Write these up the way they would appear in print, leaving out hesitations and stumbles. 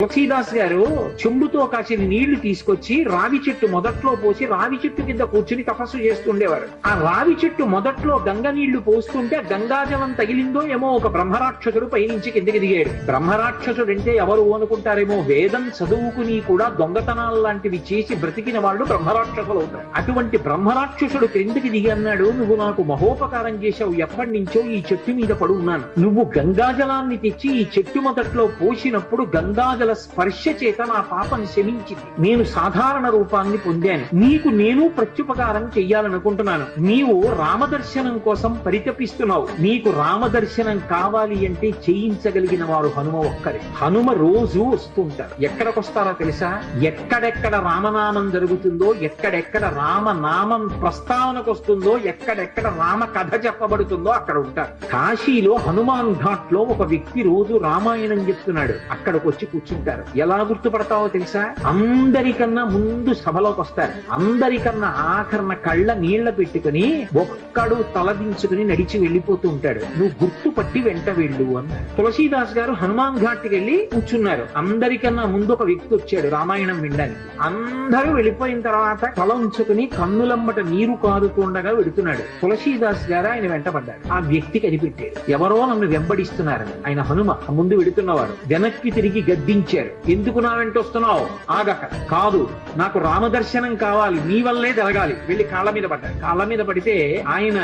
తులసీదాస్ గారు చెంబుతో కాసిన నీళ్లు తీసుకొచ్చి రావి చెట్టు మొదట్లో పోసి రావి చెట్టు కింద కూర్చుని తపస్సు చేస్తుండేవారు. ఆ రావి చెట్టు మొదట్లో గంగ నీళ్లు పోస్తుంటే గంగాజలం తగిలిందో ఏమో ఒక బ్రహ్మరాక్షసుడు పైనుంచి కిందికి దిగాడు. బ్రహ్మరాక్షసుడు అంటే ఎవరు అనుకుంటారేమో, వేదం చదువుకుని కూడా దొంగతనాలు లాంటివి చేసి బ్రతికిన వాళ్ళు బ్రహ్మరాక్షసులు అవుతారు. అటువంటి బ్రహ్మరాక్షసుడు క్రిందికి దిగి అన్నాడు, నువ్వు నాకు మహోపకారం చేశావు, ఎప్పటి నుంచో ఈ చెట్టు మీద పడున్నాను. నువ్వు గంగాజలాన్ని తెచ్చి ఈ చెట్టు మొదట్లో పోసినప్పుడు గంగాజల స్పర్శ చేత నా పాపం శమించింది. నేను సాధారణ రూపాన్ని పొందాను. నీకు నేను ప్రత్యుపకారం చెయ్యాలనుకుంటున్నాను. నీవు రామదర్శనం కోసం పరితపిస్తున్నావు. నీకు రామదర్శనం కావాలి అంటే చేయించగలిగిన వారు హనుమ ఒక్కరే. హనుమ రోజు వస్తుంటారు. ఎక్కడికొస్తారో తెలుసా? ఎక్కడెక్కడ రామనామం జరుగుతుందో, ఎక్కడెక్కడ రామనామం ప్రస్తావనకు వస్తుందో, ఎక్కడెక్కడ రామ కథ చెప్పబడుతుందో అక్కడ ఉంటారు. కాశీలో హనుమాన్ ఘాట్ లో ఒక వ్యక్తి రోజు రామాయణం చెప్తున్నాడు. అక్కడికి వచ్చి కూర్చుంటారు. ఎలా గుర్తుపడతావో తెలుసా? అందరికన్నా ముందు సభలోకి వస్తారు. అందరికన్నా ఆఖరణ కళ్ళ నీళ్ల పెట్టుకుని ఒక్కడు తలదించుకుని నడిచి వెళ్ళిపోతూ ఉంటాడు. నువ్వు గుర్తుపట్టి వెంట వెళ్ళు అన్నాడు. తులసీదాస్ గారు హనుమాన్ ఘాట్ కి వెళ్ళి కూర్చున్నారు. అందరికన్నా ముందు ఒక వ్యక్తి వచ్చాడు రామాయణం వినడానికి. అందరూ వెళ్ళిపోయిన తర్వాత తల ఉంచుకుని కన్నులమ్మట నీరు కారుతుండగా వెడుతున్నాడు. తులసీదాస్ గారు ఆయన వెంటపడ్డాడు. ఆ వ్యక్తి కనిపెట్టాడు, ఎవరో నన్ను వెంబడిస్తున్నారని. ఆయన హనుమ ముందు వెడుతున్నవాడు. వెనక్కి తిరిగి గద్దించారు, ఎందుకు నా వెంట వస్తున్నావు? ఆగక, కాదు నాకు రామదర్శనం కావాలి, నీ వల్లే జరగాలి. వెళ్ళి కాళ్ళ మీద పడ్డాడు. కాళ్ళ మీద పడితే ఆయన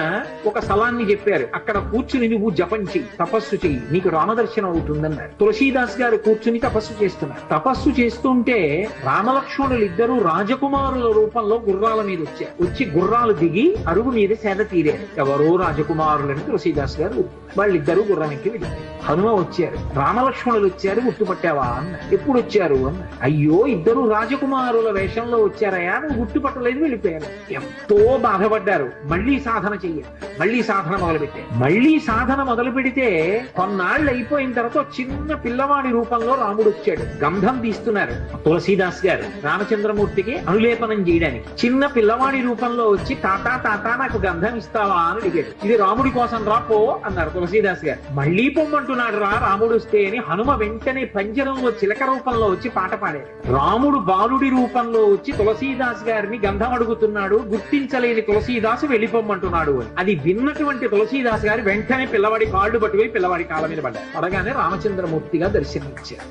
ఒక స్థలాన్ని చెప్పారు, అక్కడ కూర్చుని నువ్వు జపం చెయ్యి, తపస్సు చెయ్యి, నీకు రామదర్శనం అవుతుందన్నారు. తులసీదాస్ గారు కూర్చుని తపస్సు చేస్తున్నారు. తపస్సు చేస్తుంటే రామలక్ష్మణులు ఇద్దరు రాజకుమారుల రూపంలో గుర్రాల మీద వచ్చారు. వచ్చి గుర్రాలు దిగి అరుగు మీద సేద తీరారు. ఎవరో రాజకుమారులని తులసీదాస్ గారు వాళ్ళిద్దరూ గుర్రం ఎక్కి వెళ్ళారు. హనుమ వచ్చారు, రామలక్ష్మణులు వచ్చారు, గుర్తుపట్టావా అన్న. ఎప్పుడు వచ్చారు అన్న. అయ్యో ఇద్దరు రాజకుమారుల వేషంలో వచ్చారయా, నువ్వు గుర్తుపట్టలేదు, వెళ్ళిపోయారు. ఎంతో బాధపడ్డారు. మళ్ళీ సాధన చెయ్యాలి. మళ్ళీ సాధన మొదలుపెట్టారు. మళ్ళీ సాధన మొదలు పెడితే కొన్నాళ్ళు అయిపోయిన తర్వాత చిన్న పిల్లవాడి రూపంలో రాముడు వచ్చాడు. గంధం తీస్తున్నారు తులసీదాస్ గారు రామచంద్రమూర్తికి అనులేపనం చేయడానికి. చిన్న పిల్లవాడి రూపంలో వచ్చి తాతా తాతా నాకు గంధం ఇస్తావా అని అడిగాడు. ఇది రాముడి కోసం రా పో అన్నారు తులసీదాస్ గారు. మళ్ళీ పొమ్మంటున్నాడు రా రాముడు వస్తే అని హనుమ వెంటనే పంజరంలో చిలక రూపంలో వచ్చి పాట పాడారు. రాముడు బాలుడి రూపంలో వచ్చి తులసీదాస్ గారిని గంధం అడుగుతున్నాడు. గుర్తించలేని తులసీదాసు వెళ్ళిపోమ్మంటున్నాడు అని. అది విన్నటువంటి తులసీదాస్ గారు వెంటనే పిల్లవాడి కాళ్ళు పట్టుకుని పిల్లవాడి కాళ్ళ మీద పడ్డారు. పడగానే రామచంద్రమూర్తిగా దర్శనమిచ్చారు.